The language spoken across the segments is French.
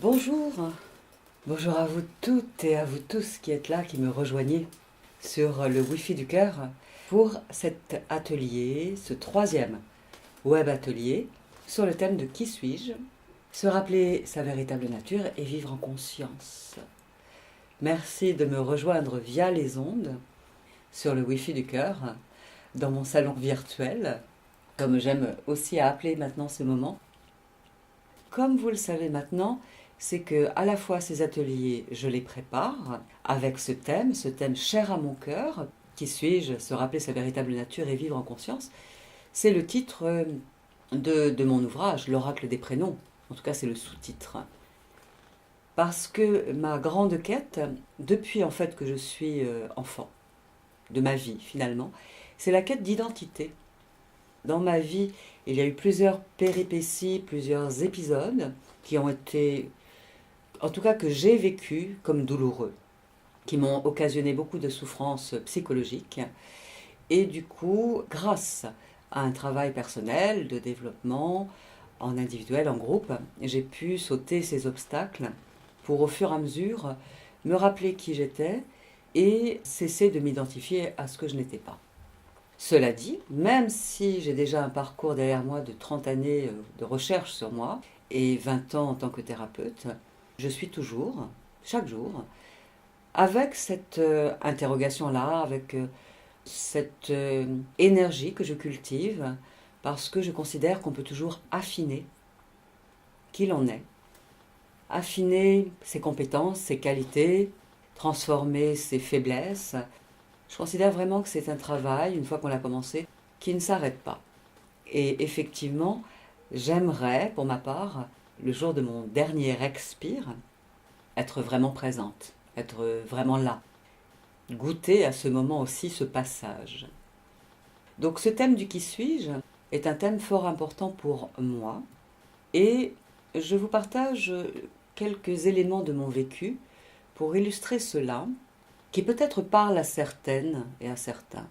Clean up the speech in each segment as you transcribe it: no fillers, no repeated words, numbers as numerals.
Bonjour, bonjour à vous toutes et à vous tous qui êtes là, qui me rejoignez sur le Wi-Fi du cœur pour cet atelier, ce troisième web atelier sur le thème de qui suis-je, se rappeler sa véritable nature et vivre en conscience. Merci de me rejoindre via les ondes sur le Wi-Fi du cœur dans mon salon virtuel, comme j'aime aussi à appeler maintenant ce moment. Comme vous le savez maintenant, c'est que à la fois ces ateliers, je les prépare avec ce thème cher à mon cœur, qui suis-je, se rappeler sa véritable nature et vivre en conscience. C'est le titre de mon ouvrage, L'oracle des prénoms. En tout cas, c'est le sous-titre. Parce que ma grande quête, depuis en fait que je suis enfant, de ma vie finalement, c'est la quête d'identité. Dans ma vie, il y a eu plusieurs péripéties, plusieurs épisodes qui ont été, en tout cas que j'ai vécu comme douloureux, qui m'ont occasionné beaucoup de souffrances psychologiques. Et du coup, grâce à un travail personnel de développement, en individuel, en groupe, j'ai pu sauter ces obstacles pour au fur et à mesure me rappeler qui j'étais et cesser de m'identifier à ce que je n'étais pas. Cela dit, même si j'ai déjà un parcours derrière moi de 30 années de recherche sur moi et 20 ans en tant que thérapeute, je suis toujours, chaque jour, avec cette interrogation-là, avec cette énergie que je cultive, parce que je considère qu'on peut toujours affiner qui l'on est, affiner ses compétences, ses qualités, transformer ses faiblesses. Je considère vraiment que c'est un travail, une fois qu'on l'a commencé, qui ne s'arrête pas. Et effectivement, j'aimerais, pour ma part, le jour de mon dernier expire, être vraiment présente, être vraiment là, goûter à ce moment aussi ce passage. Donc ce thème du qui suis-je est un thème fort important pour moi et je vous partage quelques éléments de mon vécu pour illustrer cela, qui peut-être parle à certaines et à certains.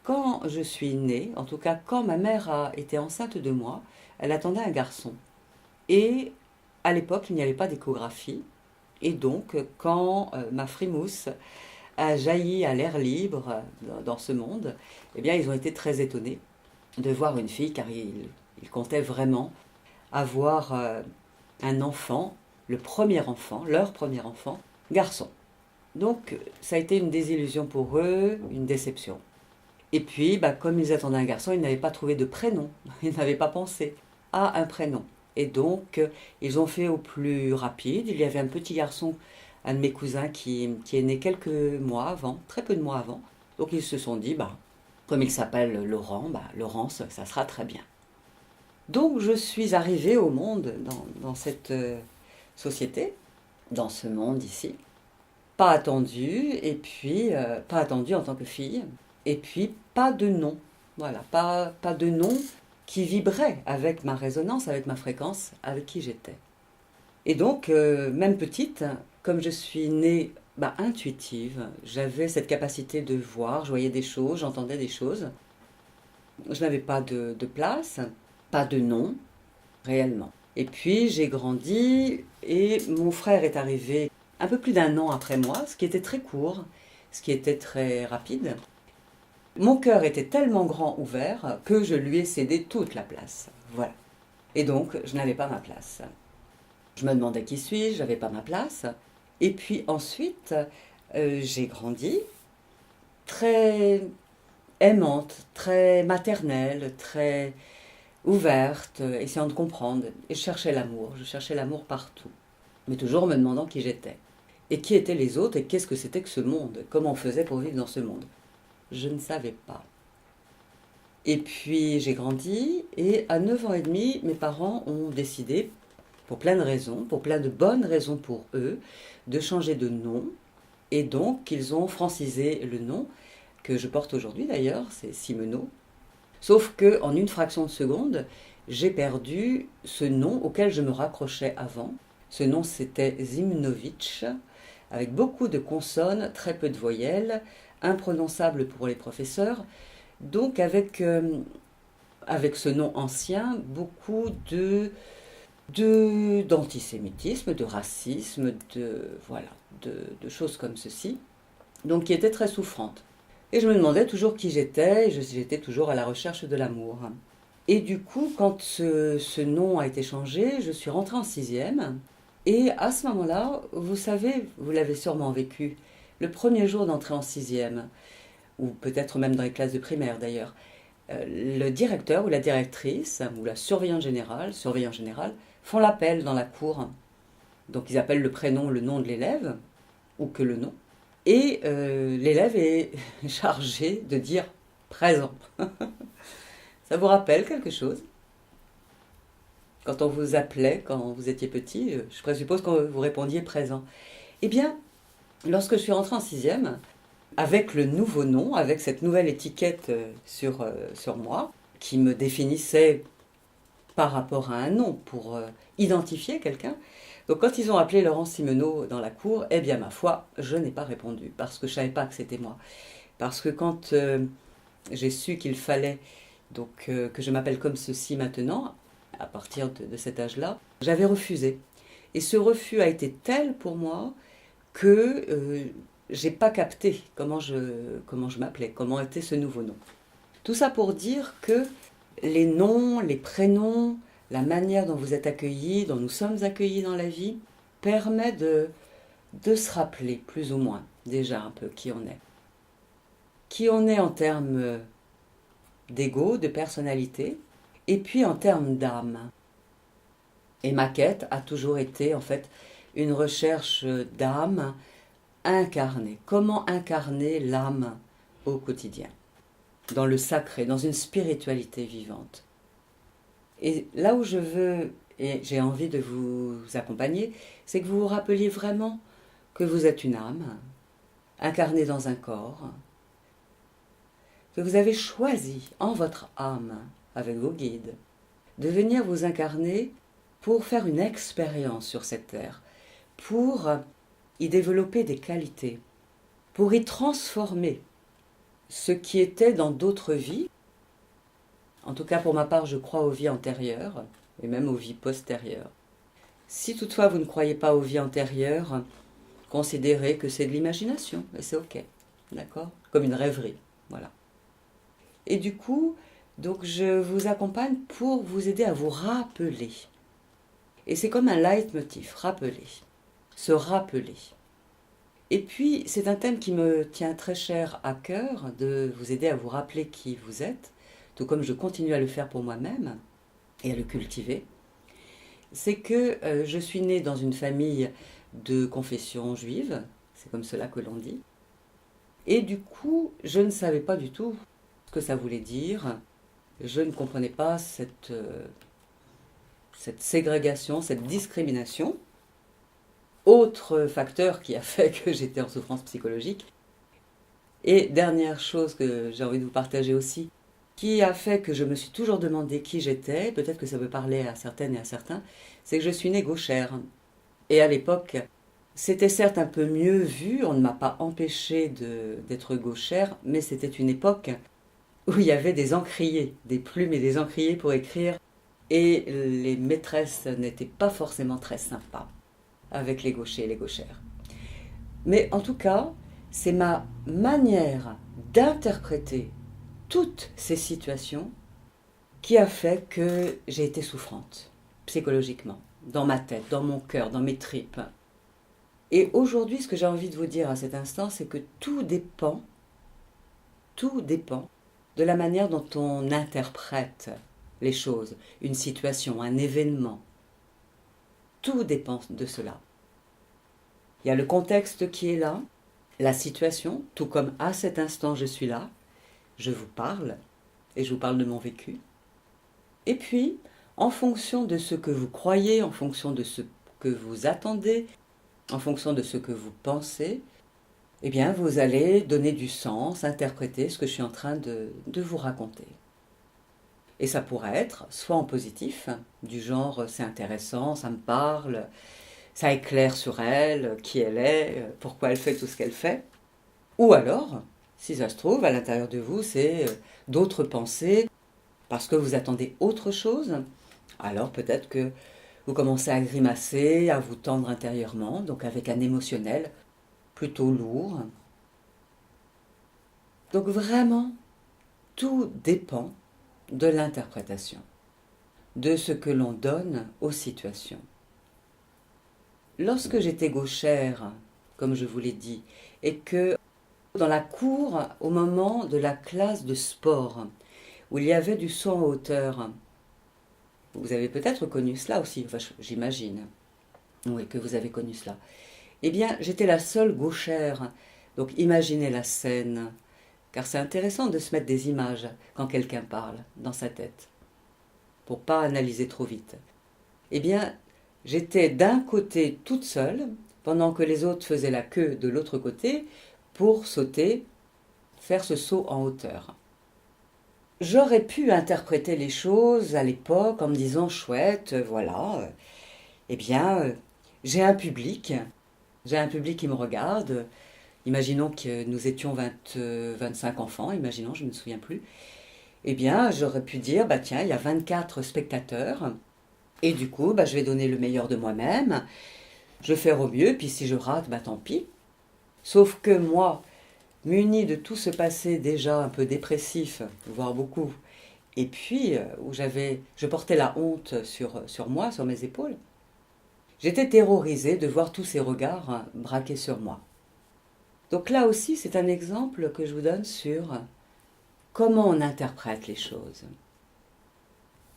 Quand je suis née, en tout cas quand ma mère a été enceinte de moi, elle attendait un garçon. Et à l'époque, il n'y avait pas d'échographie. Et donc, quand ma frimousse a jailli à l'air libre dans ce monde, eh bien, ils ont été très étonnés de voir une fille, car ils comptaient vraiment avoir un enfant, leur premier enfant, garçon. Donc, ça a été une désillusion pour eux, une déception. Et puis, comme ils attendaient un garçon, ils n'avaient pas trouvé de prénom. Ils n'avaient pas pensé à un prénom. Et donc, ils ont fait au plus rapide. Il y avait un petit garçon, un de mes cousins, qui est né quelques mois avant, très peu de mois avant. Donc, ils se sont dit, comme il s'appelle Laurent, Laurence, ça sera très bien. Donc, je suis arrivée au monde, dans cette société, dans ce monde ici. Pas attendue, et puis pas attendue en tant que fille, et puis pas de nom. Voilà, pas de nom qui vibrait avec ma résonance, avec ma fréquence, avec qui j'étais. Et donc, même petite, comme je suis née intuitive, j'avais cette capacité de voir, je voyais des choses, j'entendais des choses. Je n'avais pas de place, pas de nom, réellement. Et puis j'ai grandi et mon frère est arrivé un peu plus d'un an après moi, ce qui était très court, ce qui était très rapide. Mon cœur était tellement grand ouvert que je lui ai cédé toute la place. Voilà. Et donc, je n'avais pas ma place. Je me demandais qui suis-je, j'avais pas ma place. Et puis ensuite, j'ai grandi très aimante, très maternelle, très ouverte, essayant de comprendre. Et je cherchais l'amour partout. Mais toujours en me demandant qui j'étais. Et qui étaient les autres et qu'est-ce que c'était que ce monde? Comment on faisait pour vivre dans ce monde? Je ne savais pas. Et puis j'ai grandi et à 9 ans et demi, mes parents ont décidé, pour plein de raisons, pour plein de bonnes raisons pour eux, de changer de nom. Et donc ils ont francisé le nom que je porte aujourd'hui d'ailleurs, c'est Simenon. Sauf que en une fraction de seconde, j'ai perdu ce nom auquel je me raccrochais avant. Ce nom c'était Zimnovitch, avec beaucoup de consonnes, très peu de voyelles, imprononçable pour les professeurs, donc avec ce nom ancien, beaucoup d'antisémitisme, de racisme, voilà, de choses comme ceci, donc qui étaient très souffrantes. Et je me demandais toujours qui j'étais, et j'étais toujours à la recherche de l'amour. Et du coup, quand ce nom a été changé, je suis rentrée en sixième. Et à ce moment-là, vous savez, vous l'avez sûrement vécu, le premier jour d'entrée en sixième, ou peut-être même dans les classes de primaire d'ailleurs, le directeur ou la directrice, ou la surveillante générale, font l'appel dans la cour. Donc ils appellent le prénom, le nom de l'élève, ou que le nom. Et l'élève est chargé de dire présent. Ça vous rappelle quelque chose? Quand on vous appelait, quand vous étiez petit, je présuppose que vous répondiez présent. Eh bien, lorsque je suis rentrée en sixième, avec le nouveau nom, avec cette nouvelle étiquette sur moi, qui me définissait par rapport à un nom pour identifier quelqu'un, donc quand ils ont appelé Laurence Simenon dans la cour, eh bien ma foi, je n'ai pas répondu, parce que je ne savais pas que c'était moi. Parce que quand j'ai su qu'il fallait donc, que je m'appelle comme ceci maintenant, à partir de cet âge-là, j'avais refusé. Et ce refus a été tel pour moi que j'ai pas capté comment je m'appelais, comment était ce nouveau nom. Tout ça pour dire que les noms, les prénoms, la manière dont vous êtes accueillis, dont nous sommes accueillis dans la vie, permet de se rappeler plus ou moins déjà un peu qui on est. Qui on est en termes d'ego, de personnalité, et puis en termes d'âme. Et ma quête a toujours été en fait une recherche d'âme incarnée. Comment incarner l'âme au quotidien, dans le sacré, dans une spiritualité vivante. Et là où je veux, et j'ai envie de vous accompagner, c'est que vous vous rappeliez vraiment que vous êtes une âme, incarnée dans un corps, que vous avez choisi en votre âme, avec vos guides, de venir vous incarner pour faire une expérience sur cette terre, pour y développer des qualités, pour y transformer ce qui était dans d'autres vies. En tout cas, pour ma part, je crois aux vies antérieures et même aux vies postérieures. Si toutefois vous ne croyez pas aux vies antérieures, considérez que c'est de l'imagination et c'est ok, d'accord? Comme une rêverie, voilà. Et du coup, donc je vous accompagne pour vous aider à vous rappeler. Et c'est comme un leitmotiv, rappeler, se rappeler. Et puis, c'est un thème qui me tient très cher à cœur, de vous aider à vous rappeler qui vous êtes, tout comme je continue à le faire pour moi-même et à le cultiver. C'est que je suis née dans une famille de confession juive, c'est comme cela que l'on dit. Et du coup, je ne savais pas du tout ce que ça voulait dire. Je ne comprenais pas cette ségrégation, cette discrimination. Autre facteur qui a fait que j'étais en souffrance psychologique. Et dernière chose que j'ai envie de vous partager aussi, qui a fait que je me suis toujours demandé qui j'étais, peut-être que ça peut parler à certaines et à certains, c'est que je suis née gauchère. Et à l'époque, c'était certes un peu mieux vu, on ne m'a pas empêché d'être gauchère, mais c'était une époque où il y avait des encriers, des plumes et des encriers pour écrire, et les maîtresses n'étaient pas forcément très sympas avec les gauchers et les gauchères. Mais en tout cas, c'est ma manière d'interpréter toutes ces situations qui a fait que j'ai été souffrante, psychologiquement, dans ma tête, dans mon cœur, dans mes tripes. Et aujourd'hui, ce que j'ai envie de vous dire à cet instant, c'est que tout dépend de la manière dont on interprète les choses, une situation, un événement. Tout dépend de cela. Il y a le contexte qui est là, la situation, tout comme à cet instant je suis là, je vous parle, et je vous parle de mon vécu. Et puis, en fonction de ce que vous croyez, en fonction de ce que vous attendez, en fonction de ce que vous pensez, eh bien, vous allez donner du sens, interpréter ce que je suis en train de vous raconter. Et ça pourrait être soit en positif, du genre c'est intéressant, ça me parle, ça éclaire sur elle, qui elle est, pourquoi elle fait tout ce qu'elle fait. Ou alors, si ça se trouve, à l'intérieur de vous, c'est d'autres pensées, parce que vous attendez autre chose. Alors peut-être que Vous commencez à grimacer, à vous tendre intérieurement, donc avec un émotionnel plutôt lourd. Donc vraiment, tout dépend de l'interprétation, de ce que l'on donne aux situations. Lorsque j'étais gauchère, comme je vous l'ai dit, et que dans la cour, au moment de la classe de sport, où il y avait du saut en hauteur, vous avez peut-être connu cela aussi, enfin, j'imagine, oui, que vous avez connu cela. Eh bien, j'étais la seule gauchère, donc imaginez la scène, car c'est intéressant de se mettre des images quand quelqu'un parle dans sa tête, pour pas analyser trop vite. Eh bien, j'étais d'un côté toute seule, pendant que les autres faisaient la queue de l'autre côté, pour sauter, faire ce saut en hauteur. J'aurais pu interpréter les choses à l'époque en me disant chouette, voilà, eh bien, j'ai un public qui me regarde. Imaginons que nous étions 25 enfants, imaginons, je ne me souviens plus. Eh bien, j'aurais pu dire, bah tiens, il y a 24 spectateurs, et du coup, bah, je vais donner le meilleur de moi-même, je vais faire au mieux, puis si je rate, bah tant pis. Sauf que moi, muni de tout ce passé déjà un peu dépressif, voire beaucoup, et puis où je portais la honte sur moi, sur mes épaules, j'étais terrorisée de voir tous ces regards braqués sur moi. Donc là aussi, c'est un exemple que je vous donne sur comment on interprète les choses.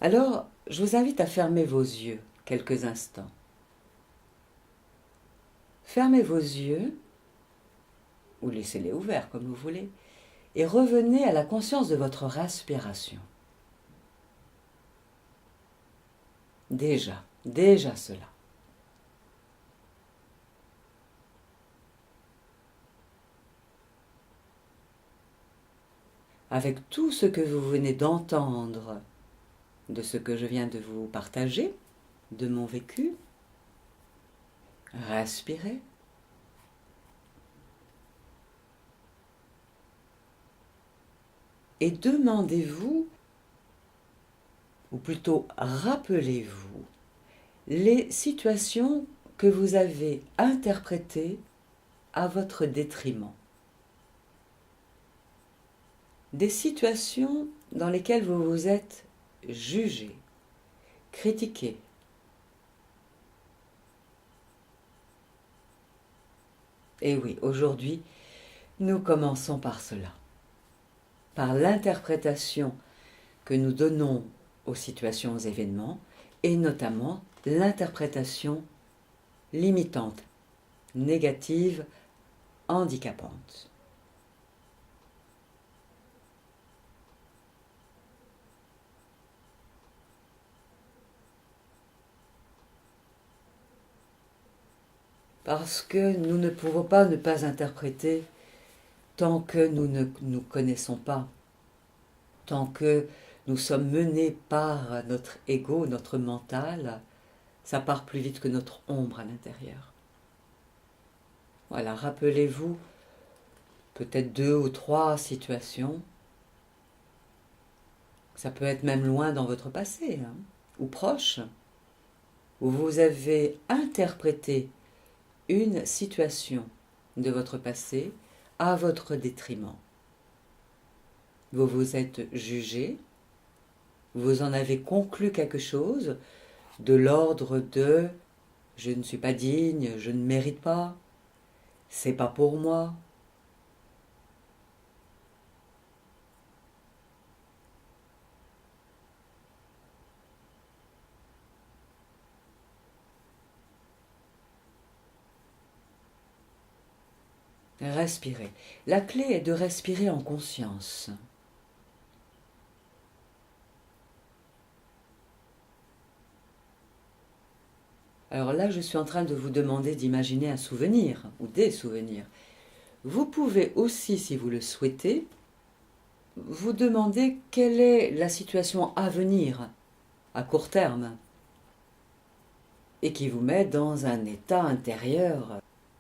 Alors, je vous invite à fermer vos yeux quelques instants. Fermez vos yeux, ou laissez-les ouverts comme vous voulez, et revenez à la conscience de votre respiration. Déjà cela. Avec tout ce que vous venez d'entendre, de ce que je viens de vous partager, de mon vécu, respirez. Et demandez-vous, ou plutôt rappelez-vous, les situations que vous avez interprétées à votre détriment. Des situations dans lesquelles vous vous êtes jugé, critiqué. Et oui, aujourd'hui, nous commençons par cela, par l'interprétation que nous donnons aux situations, aux événements, et notamment l'interprétation limitante, négative, handicapante. Parce que nous ne pouvons pas ne pas interpréter tant que nous ne nous connaissons pas, tant que nous sommes menés par notre ego, notre mental, ça part plus vite que notre ombre à l'intérieur. Voilà, rappelez-vous peut-être 2 ou 3 situations. Ça peut être même loin dans votre passé, ou proche, où vous avez interprété une situation de votre passé à votre détriment. Vous vous êtes jugé, vous en avez conclu quelque chose de l'ordre de « je ne suis pas digne, je ne mérite pas, c'est pas pour moi ». Respirez. La clé est de respirer en conscience. Alors là, je suis en train de vous demander d'imaginer un souvenir ou des souvenirs. Vous pouvez aussi, si vous le souhaitez, vous demander quelle est la situation à venir, à court terme, et qui vous met dans un état intérieur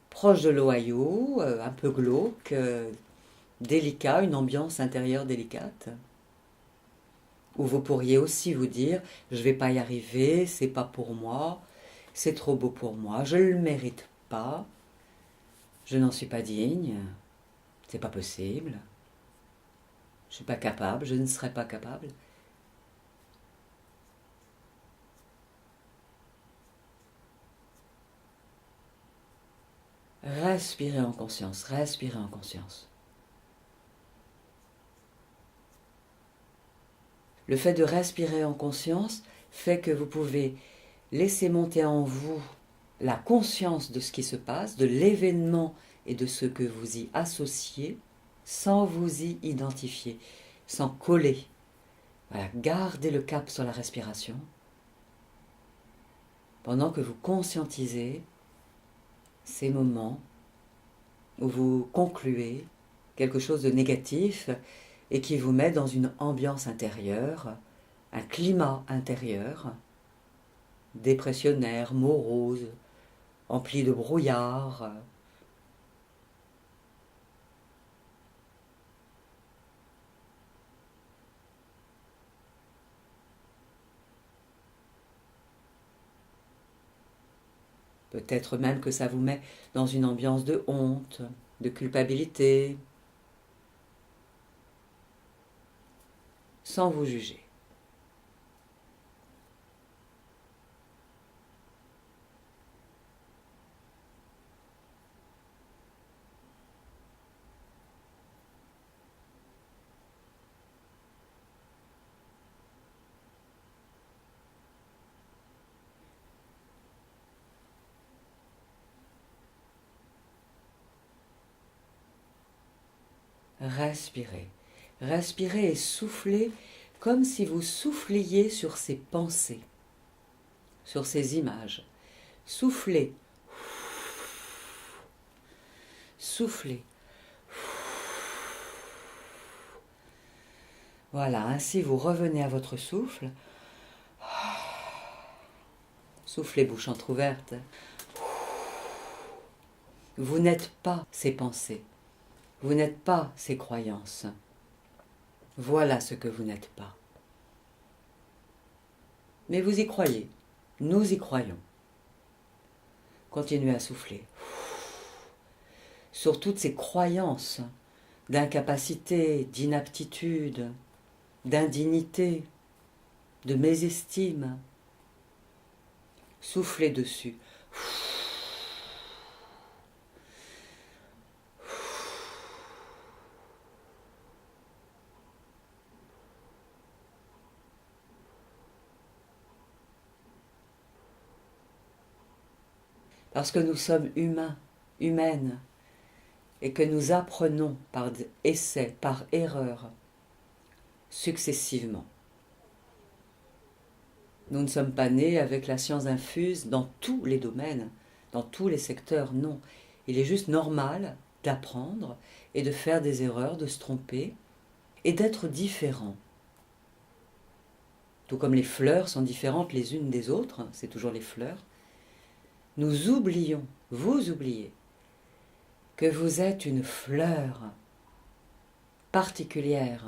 proche de l'Ohio, un peu glauque, délicat, une ambiance intérieure délicate. Ou vous pourriez aussi vous dire, je ne vais pas y arriver, c'est pas pour moi, c'est trop beau pour moi, je ne le mérite pas, je n'en suis pas digne, c'est pas possible, je ne suis pas capable, je ne serai pas capable. Respirez en conscience, respirez en conscience. Le fait de respirer en conscience fait que vous pouvez laisser monter en vous la conscience de ce qui se passe, de l'événement et de ce que vous y associez, sans vous y identifier, sans coller. Voilà, gardez le cap sur la respiration, pendant que vous conscientisez ces moments où vous concluez quelque chose de négatif et qui vous met dans une ambiance intérieure, un climat intérieur, dépressionnaire, morose, empli de brouillard. Peut-être même que ça vous met dans une ambiance de honte, de culpabilité, sans vous juger. Respirez. Respirez et soufflez comme si vous souffliez sur ces pensées, sur ces images. Soufflez. Soufflez. Voilà, ainsi vous revenez à votre souffle. Soufflez bouche entrouverte. Vous n'êtes pas ces pensées. Vous n'êtes pas ces croyances. Voilà ce que vous n'êtes pas. Mais vous y croyez. Nous y croyons. Continuez à souffler. Sur toutes ces croyances d'incapacité, d'inaptitude, d'indignité, de mésestime. Soufflez dessus. Parce que nous sommes humains, humaines, et que nous apprenons par essai, par erreur, successivement. Nous ne sommes pas nés avec la science infuse dans tous les domaines, dans tous les secteurs, non. Il est juste normal d'apprendre et de faire des erreurs, de se tromper et d'être différent. Tout comme les fleurs sont différentes les unes des autres, c'est toujours les fleurs, nous oublions, vous oubliez, que vous êtes une fleur particulière,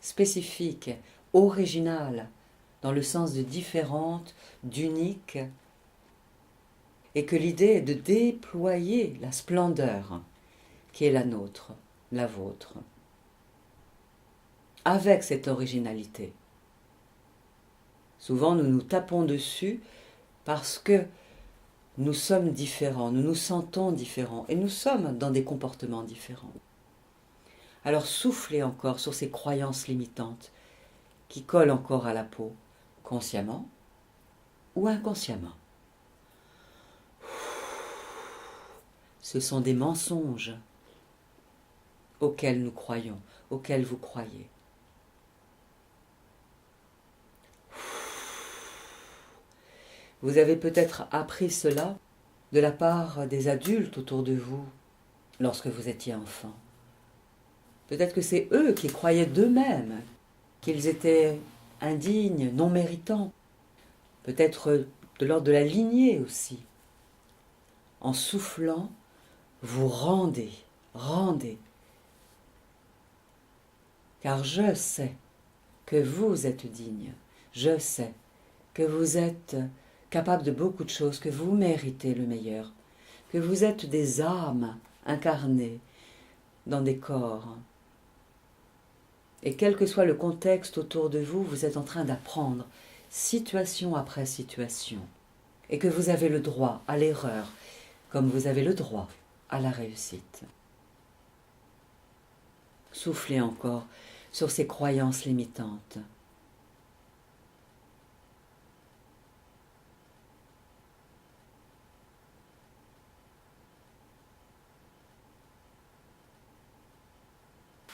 spécifique, originale, dans le sens de différente, d'unique, et que l'idée est de déployer la splendeur qui est la nôtre, la vôtre, avec cette originalité. Souvent, nous nous tapons dessus parce que nous sommes différents, nous nous sentons différents, et nous sommes dans des comportements différents. Alors soufflez encore sur ces croyances limitantes qui collent encore à la peau, consciemment ou inconsciemment. Ce sont des mensonges auxquels nous croyons, auxquels vous croyez. Vous avez peut-être appris cela de la part des adultes autour de vous lorsque vous étiez enfant. Peut-être que c'est eux qui croyaient d'eux-mêmes qu'ils étaient indignes, non méritants. Peut-être de l'ordre de la lignée aussi. En soufflant, vous rendez, rendez. Car je sais que vous êtes digne. Je sais que vous êtes capable de beaucoup de choses, que vous méritez le meilleur, que vous êtes des âmes incarnées dans des corps. Et quel que soit le contexte autour de vous, vous êtes en train d'apprendre, situation après situation, et que vous avez le droit à l'erreur, comme vous avez le droit à la réussite. Soufflez encore sur ces croyances limitantes.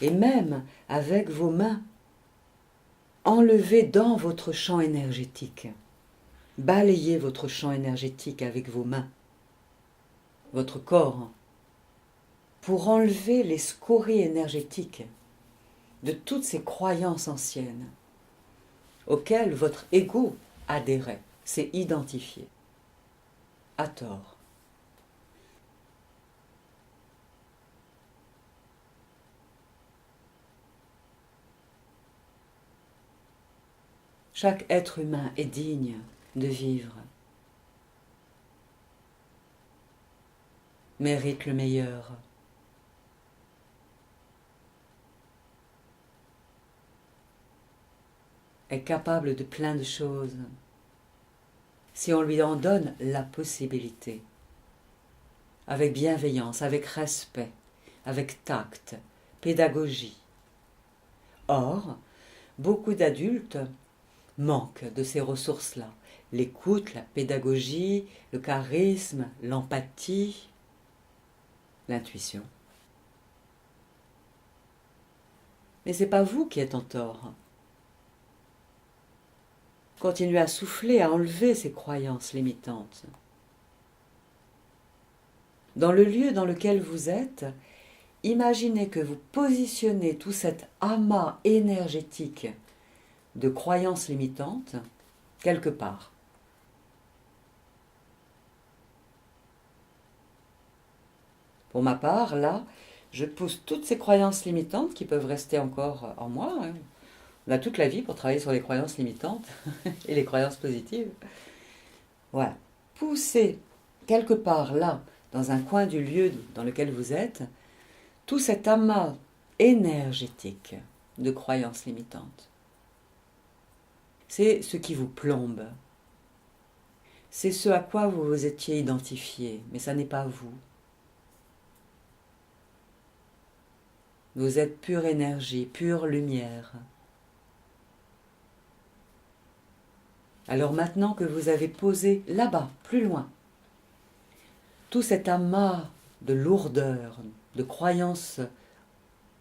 Et même avec vos mains, enlevez dans votre champ énergétique. Balayez votre champ énergétique avec vos mains, votre corps, pour enlever les scories énergétiques de toutes ces croyances anciennes auxquelles votre ego adhérait, s'est identifié, à tort. Chaque être humain est digne de vivre, mérite le meilleur. Est capable de plein de choses, si on lui en donne la possibilité, avec bienveillance, avec respect, avec tact, pédagogie. Or, beaucoup d'adultes manquent de ces ressources-là, l'écoute, la pédagogie, le charisme, l'empathie, l'intuition. Mais ce n'est pas vous qui êtes en tort. Continuez à souffler, à enlever ces croyances limitantes. Dans le lieu dans lequel vous êtes, imaginez que vous positionnez tout cet amas énergétique de croyances limitantes quelque part. Pour ma part, là, je pousse toutes ces croyances limitantes qui peuvent rester encore en moi. On a toute la vie pour travailler sur les croyances limitantes et les croyances positives. Voilà. Poussez quelque part là, dans un coin du lieu dans lequel vous êtes, tout cet amas énergétique de croyances limitantes. C'est ce qui vous plombe. C'est ce à quoi vous vous étiez identifié, mais ça n'est pas vous. Vous êtes pure énergie, pure lumière. Alors maintenant que vous avez posé là-bas, plus loin, tout cet amas de lourdeur, de croyances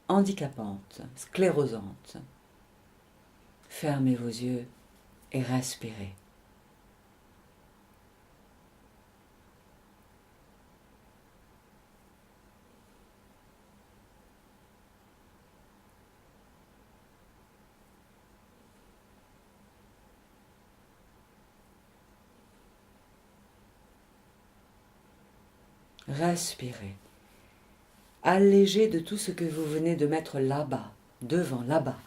handicapantes, sclérosantes, fermez vos yeux et respirez. Respirez. Allégez de tout ce que vous venez de mettre là-bas, devant, là-bas.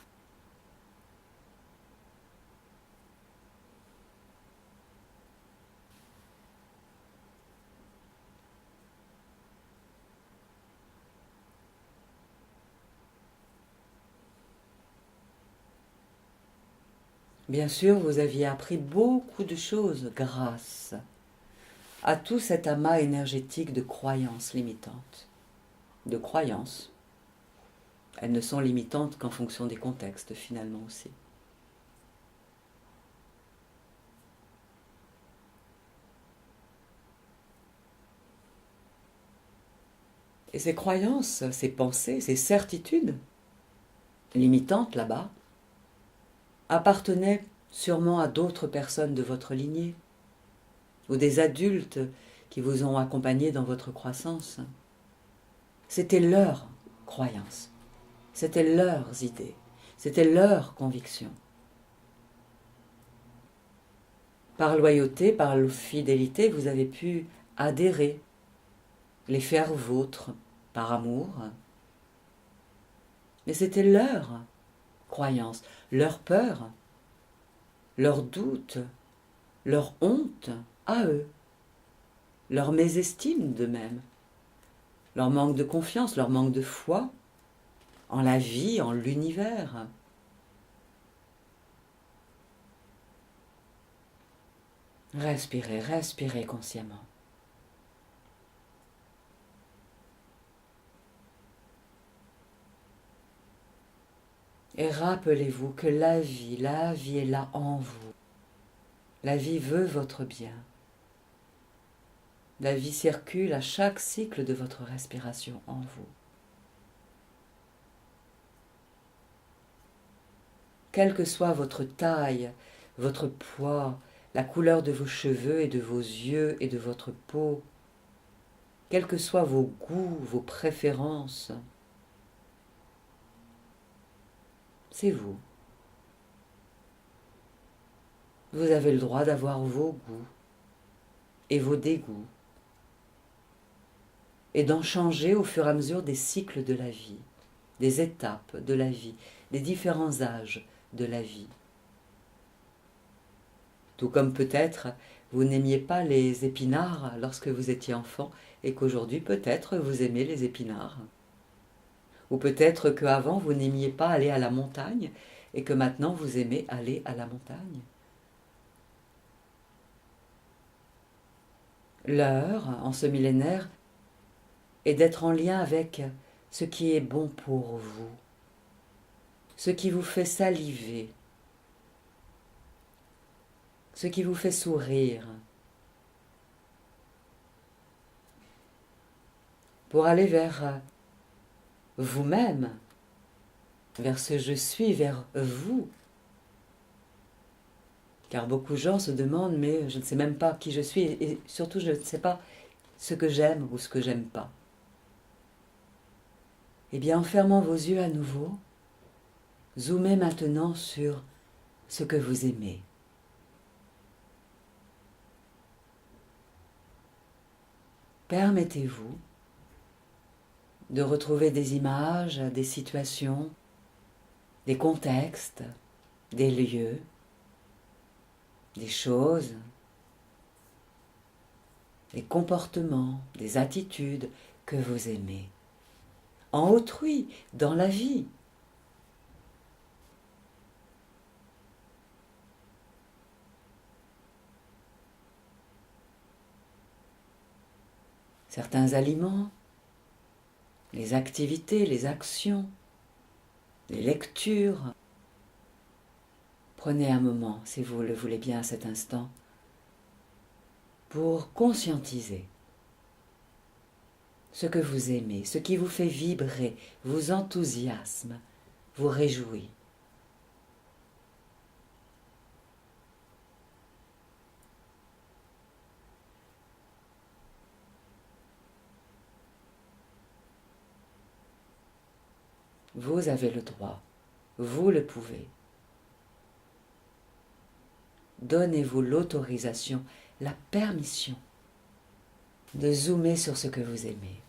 Bien sûr, vous aviez appris beaucoup de choses grâce à tout cet amas énergétique de croyances limitantes. De croyances. Elles ne sont limitantes qu'en fonction des contextes, finalement aussi. Et ces croyances, ces pensées, ces certitudes limitantes là-bas, appartenaient sûrement à d'autres personnes de votre lignée, ou des adultes qui vous ont accompagné dans votre croissance. C'était leur croyance, c'était leurs idées, c'était leurs convictions. Par loyauté, par fidélité, vous avez pu adhérer, les faire vôtres, par amour. Mais c'était leur croyances, leurs peurs, leurs doutes, leur honte à eux, leur mésestime d'eux-mêmes, leur manque de confiance, leur manque de foi en la vie, en l'univers. Respirez, respirez consciemment. Et rappelez-vous que la vie est là en vous. La vie veut votre bien. La vie circule à chaque cycle de votre respiration en vous. Quelle que soit votre taille, votre poids, la couleur de vos cheveux et de vos yeux et de votre peau, quels que soient vos goûts, vos préférences, c'est vous. Vous avez le droit d'avoir vos goûts et vos dégoûts et d'en changer au fur et à mesure des cycles de la vie, des étapes de la vie, des différents âges de la vie. Tout comme peut-être vous n'aimiez pas les épinards lorsque vous étiez enfant et qu'aujourd'hui peut-être vous aimez les épinards. Ou peut-être qu'avant vous n'aimiez pas aller à la montagne et que maintenant vous aimez aller à la montagne. L'heure, en ce millénaire, est d'être en lien avec ce qui est bon pour vous, ce qui vous fait saliver, ce qui vous fait sourire, pour aller vers vous-même, vers ce je suis, vers vous. Car beaucoup de gens se demandent, mais je ne sais même pas qui je suis, et surtout je ne sais pas ce que j'aime ou ce que j'aime pas. Eh bien, en fermant vos yeux à nouveau, zoomez maintenant sur ce que vous aimez. Permettez-vous de retrouver des images, des situations, des contextes, des lieux, des choses, des comportements, des attitudes que vous aimez. En autrui, dans la vie. Certains aliments, les activités, les actions, les lectures. Prenez un moment, si vous le voulez bien à cet instant, pour conscientiser ce que vous aimez, ce qui vous fait vibrer, vous enthousiasme, vous réjouit. Vous avez le droit, vous le pouvez. Donnez-vous l'autorisation, la permission de zoomer sur ce que vous aimez,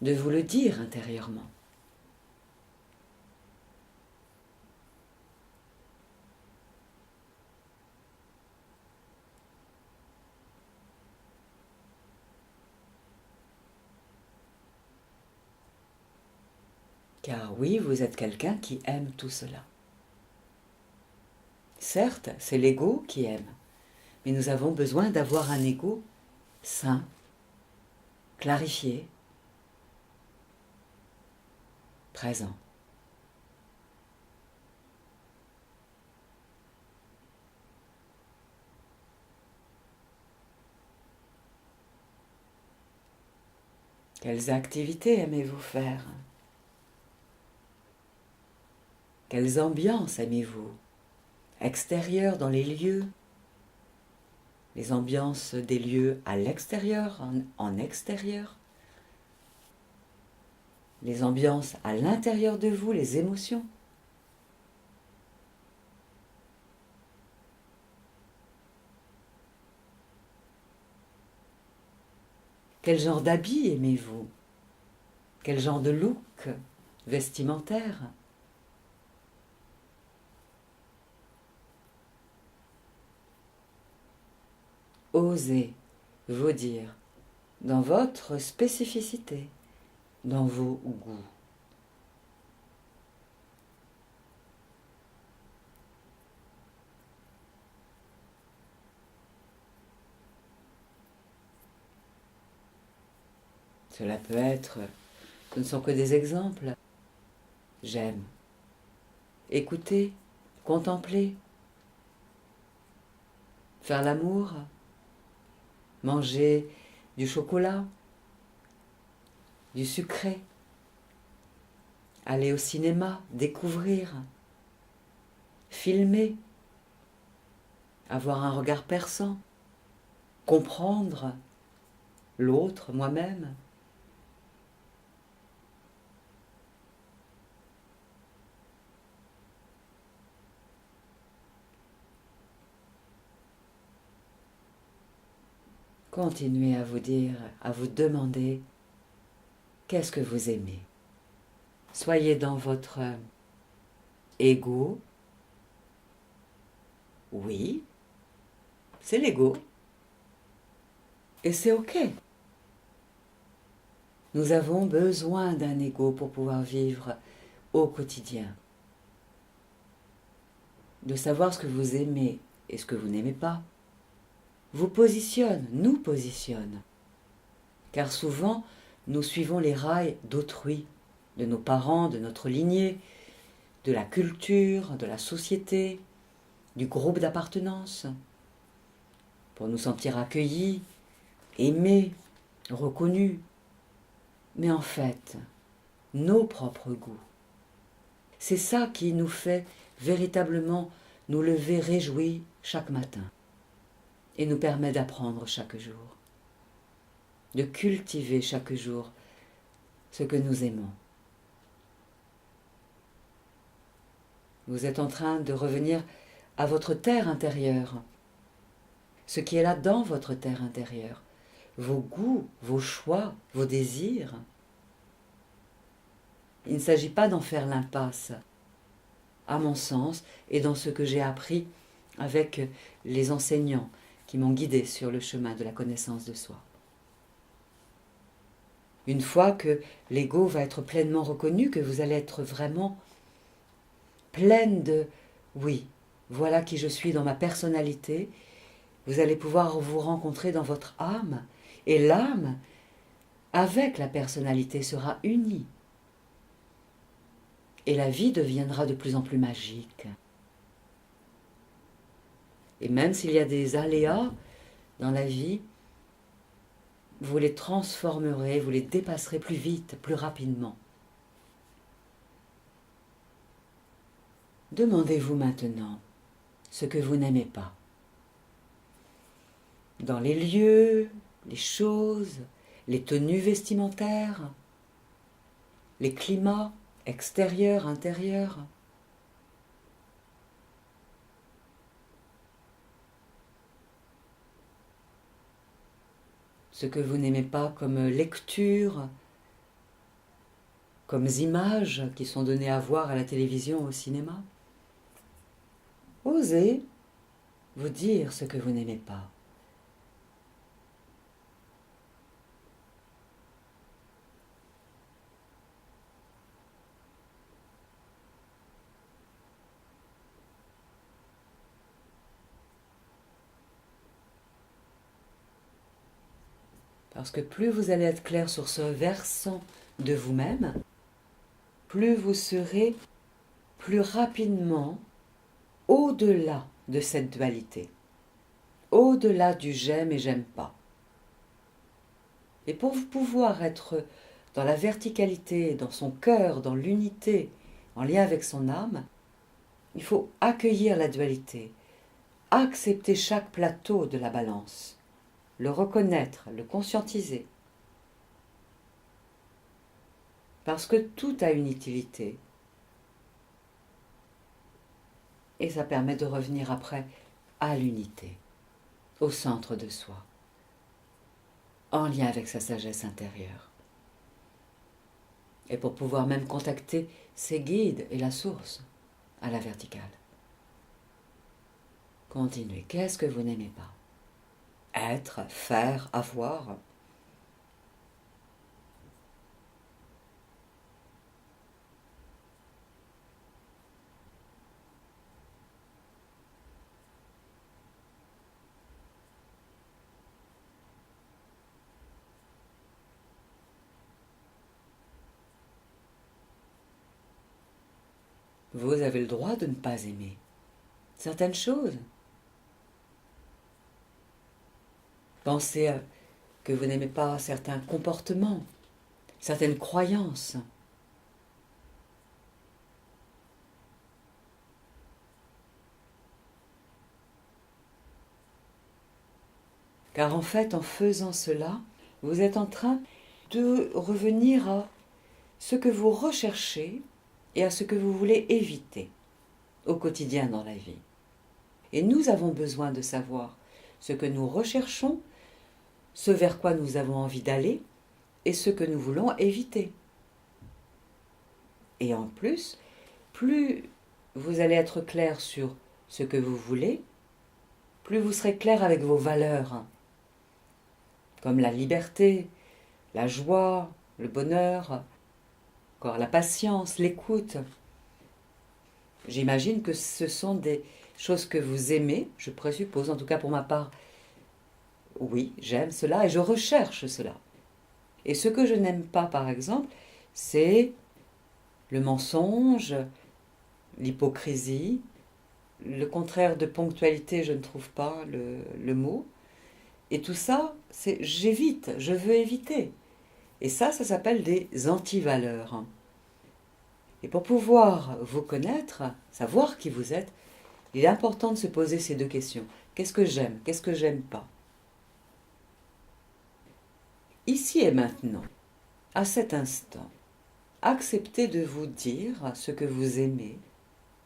de vous le dire intérieurement. Car oui, vous êtes quelqu'un qui aime tout cela. Certes, c'est l'ego qui aime, mais nous avons besoin d'avoir un ego sain, clarifié, présent. Quelles activités aimez-vous faire? Quelles ambiances aimez-vous? Extérieures dans les lieux, les ambiances des lieux à l'extérieur, en extérieur, les ambiances à l'intérieur de vous, les émotions. Quel genre d'habits aimez-vous? Quel genre de look vestimentaire. Osez vous dire dans votre spécificité, dans vos goûts. Cela peut être, ce ne sont que des exemples. J'aime. Écouter, contempler, faire l'amour, manger du chocolat, du sucré, aller au cinéma, découvrir, filmer, avoir un regard perçant, comprendre l'autre, moi-même. Continuez à vous dire, à vous demander qu'est-ce que vous aimez. Soyez dans votre ego. Oui, c'est l'ego. Et c'est ok. Nous avons besoin d'un ego pour pouvoir vivre au quotidien. De savoir ce que vous aimez et ce que vous n'aimez pas vous positionne, nous positionne. Car souvent, nous suivons les rails d'autrui, de nos parents, de notre lignée, de la culture, de la société, du groupe d'appartenance, pour nous sentir accueillis, aimés, reconnus. Mais en fait, nos propres goûts, c'est ça qui nous fait véritablement nous lever réjouis chaque matin et nous permet d'apprendre chaque jour, de cultiver chaque jour ce que nous aimons. Vous êtes en train de revenir à votre terre intérieure, ce qui est là dans votre terre intérieure, vos goûts, vos choix, vos désirs. Il ne s'agit pas d'en faire l'impasse, à mon sens, et dans ce que j'ai appris avec les enseignants qui m'ont guidé sur le chemin de la connaissance de soi. Une fois que l'ego va être pleinement reconnu, que vous allez être vraiment pleine de « oui, voilà qui je suis dans ma personnalité », vous allez pouvoir vous rencontrer dans votre âme, et l'âme, avec la personnalité, sera unie. Et la vie deviendra de plus en plus magique. Et même s'il y a des aléas dans la vie, vous les transformerez, vous les dépasserez plus vite, plus rapidement. Demandez-vous maintenant ce que vous n'aimez pas. Dans les lieux, les choses, les tenues vestimentaires, les climats extérieurs, intérieurs. Ce que vous n'aimez pas comme lecture, comme images qui sont données à voir à la télévision ou au cinéma. Osez vous dire ce que vous n'aimez pas. Parce que plus vous allez être clair sur ce versant de vous-même, plus vous serez plus rapidement au-delà de cette dualité, au-delà du j'aime et j'aime pas. Et pour pouvoir être dans la verticalité, dans son cœur, dans l'unité, en lien avec son âme, il faut accueillir la dualité, accepter chaque plateau de la balance, le reconnaître, le conscientiser. Parce que tout a une utilité. Et ça permet de revenir après à l'unité, au centre de soi, en lien avec sa sagesse intérieure. Et pour pouvoir même contacter ses guides et la source à la verticale. Continuez. Qu'est-ce que vous n'aimez pas? Être, faire, avoir. Vous avez le droit de ne pas aimer certaines choses. Pensez que vous n'aimez pas certains comportements, certaines croyances. Car en fait, en faisant cela, vous êtes en train de revenir à ce que vous recherchez et à ce que vous voulez éviter au quotidien dans la vie. Et nous avons besoin de savoir ce que nous recherchons, ce vers quoi nous avons envie d'aller et ce que nous voulons éviter. Et en plus, plus vous allez être clair sur ce que vous voulez, plus vous serez clair avec vos valeurs, comme la liberté, la joie, le bonheur, encore la patience, l'écoute. J'imagine que ce sont des choses que vous aimez, je présuppose, en tout cas pour ma part. Oui, j'aime cela et je recherche cela. Et ce que je n'aime pas, par exemple, c'est le mensonge, l'hypocrisie. Le contraire de ponctualité, je ne trouve pas le mot. Et tout ça, c'est j'évite, je veux éviter. Et ça s'appelle des antivaleurs. Et pour pouvoir vous connaître, savoir qui vous êtes, il est important de se poser ces deux questions. Qu'est-ce que j'aime? Qu'est-ce que j'aime pas? Ici et maintenant, à cet instant, acceptez de vous dire ce que vous aimez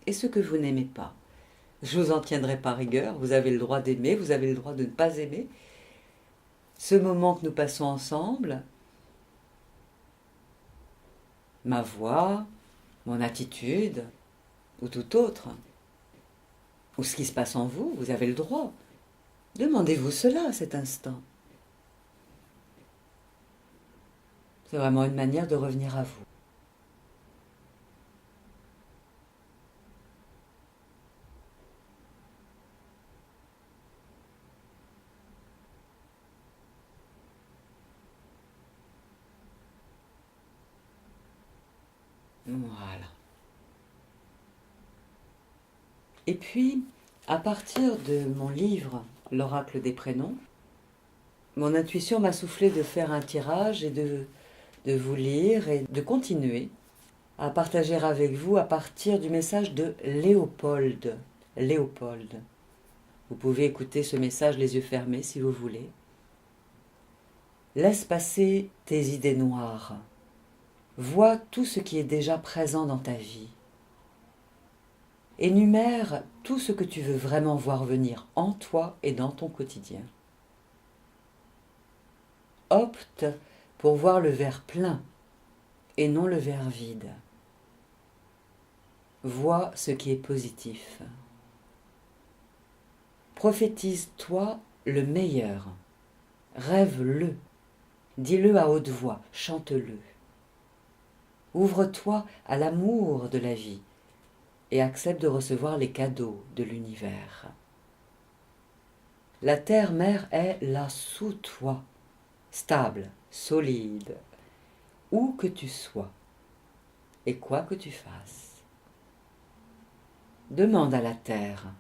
et ce que vous n'aimez pas. Je ne vous en tiendrai pas rigueur, vous avez le droit d'aimer, vous avez le droit de ne pas aimer. Ce moment que nous passons ensemble, ma voix, mon attitude, ou tout autre, ou ce qui se passe en vous, vous avez le droit. Demandez-vous cela à cet instant. C'est vraiment une manière de revenir à vous. Voilà. Et puis, à partir de mon livre, L'Oracle des prénoms, mon intuition m'a soufflé de faire un tirage et de vous lire et de continuer à partager avec vous à partir du message de Léopold. Léopold. Vous pouvez écouter ce message les yeux fermés si vous voulez. Laisse passer tes idées noires. Vois tout ce qui est déjà présent dans ta vie. Énumère tout ce que tu veux vraiment voir venir en toi et dans ton quotidien. Opte pour voir le verre plein et non le verre vide. Vois ce qui est positif. Prophétise-toi le meilleur. Rêve-le. Dis-le à haute voix, chante-le. Ouvre-toi à l'amour de la vie et accepte de recevoir les cadeaux de l'univers. La terre-mère est là sous toi, stable, solide, où que tu sois et quoi que tu fasses. Demande à la terre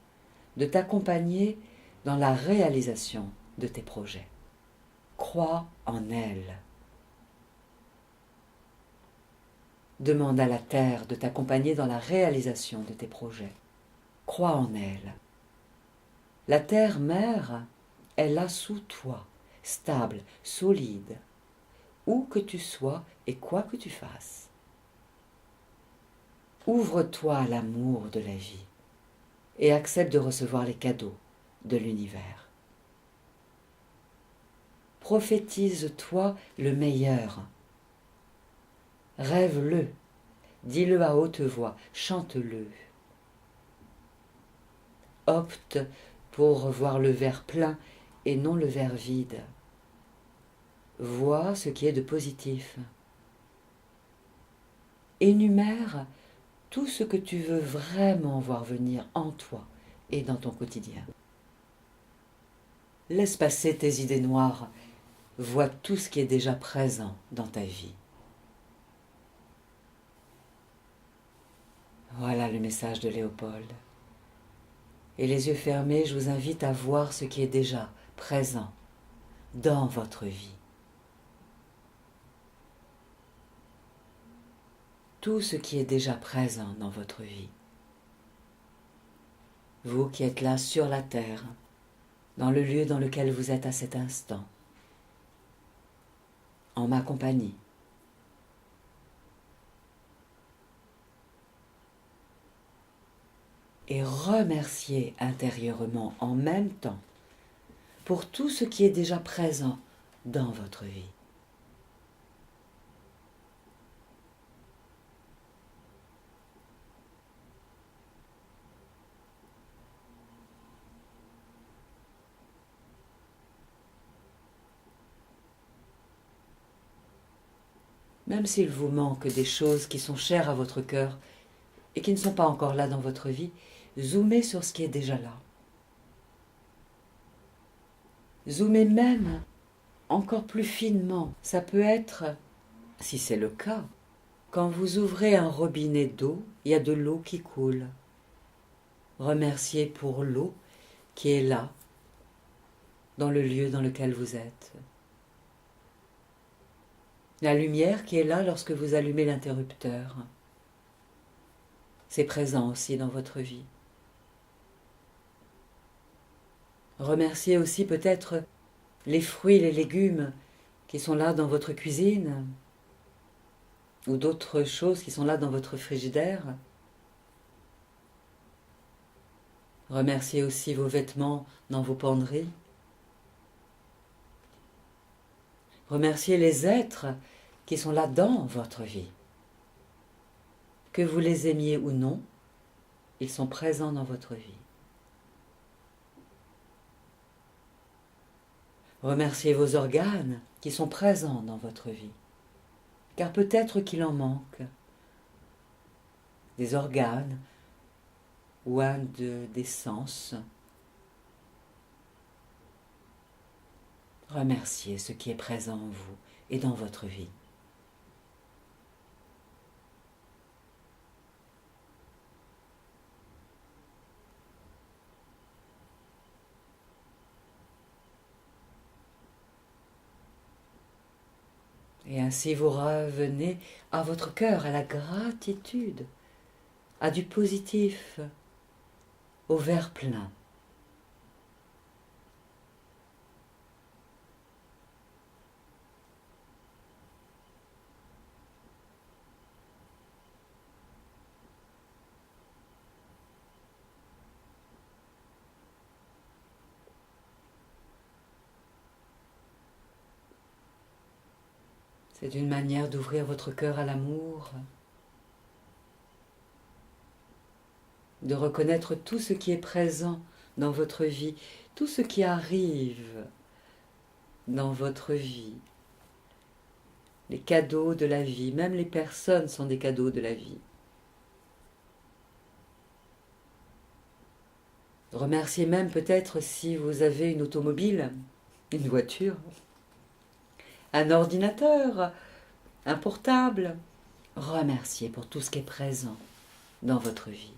de t'accompagner dans la réalisation de tes projets. Crois en elle. Demande à la terre de t'accompagner dans la réalisation de tes projets. Crois en elle. La terre-mère est là sous toi, stable, solide, où que tu sois et quoi que tu fasses. Ouvre-toi à l'amour de la vie et accepte de recevoir les cadeaux de l'univers. Prophétise-toi le meilleur. Rêve-le, dis-le à haute voix, chante-le. Opte pour voir le verre plein et non le verre vide. Vois ce qui est de positif. Énumère tout ce que tu veux vraiment voir venir en toi et dans ton quotidien. Laisse passer tes idées noires, vois tout ce qui est déjà présent dans ta vie. Voilà le message de Léopold. Et les yeux fermés, je vous invite à voir ce qui est déjà présent dans votre vie. Tout ce qui est déjà présent dans votre vie. Vous qui êtes là sur la terre, dans le lieu dans lequel vous êtes à cet instant, en ma compagnie. Et remerciez intérieurement en même temps pour tout ce qui est déjà présent dans votre vie. Même s'il vous manque des choses qui sont chères à votre cœur et qui ne sont pas encore là dans votre vie, zoomez sur ce qui est déjà là. Zoomez même encore plus finement. Ça peut être, si c'est le cas, quand vous ouvrez un robinet d'eau, il y a de l'eau qui coule. Remerciez pour l'eau qui est là, dans le lieu dans lequel vous êtes. La lumière qui est là lorsque vous allumez l'interrupteur. C'est présent aussi dans votre vie. Remerciez aussi peut-être les fruits et les légumes qui sont là dans votre cuisine ou d'autres choses qui sont là dans votre frigidaire. Remerciez aussi vos vêtements dans vos penderies. Remerciez les êtres qui sont là dans votre vie. Que vous les aimiez ou non, ils sont présents dans votre vie. Remerciez vos organes qui sont présents dans votre vie, car peut-être qu'il en manque des organes ou des sens. Remerciez ce qui est présent en vous et dans votre vie. Et ainsi vous revenez à votre cœur, à la gratitude, à du positif, au verre plein. C'est une manière d'ouvrir votre cœur à l'amour, de reconnaître tout ce qui est présent dans votre vie, tout ce qui arrive dans votre vie. Les cadeaux de la vie, même les personnes sont des cadeaux de la vie. Remerciez même peut-être si vous avez une automobile, une voiture, un ordinateur, un portable. Remerciez pour tout ce qui est présent dans votre vie.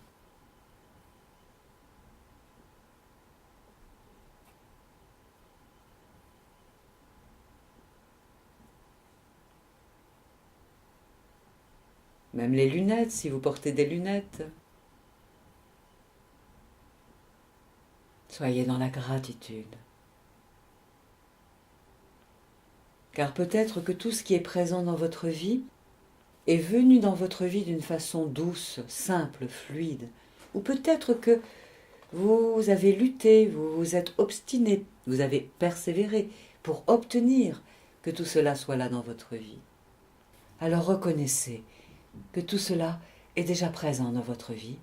Même les lunettes, si vous portez des lunettes. Soyez dans la gratitude. Car peut-être que tout ce qui est présent dans votre vie est venu dans votre vie d'une façon douce, simple, fluide. Ou peut-être que vous avez lutté, vous vous êtes obstiné, vous avez persévéré pour obtenir que tout cela soit là dans votre vie. Alors reconnaissez que tout cela est déjà présent dans votre vie.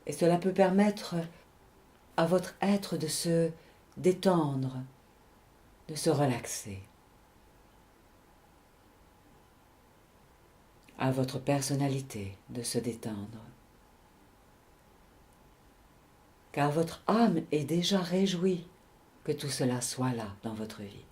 Et cela peut permettre à votre être de se détendre, de se relaxer. À votre personnalité de se détendre. Car votre âme est déjà réjouie que tout cela soit là dans votre vie.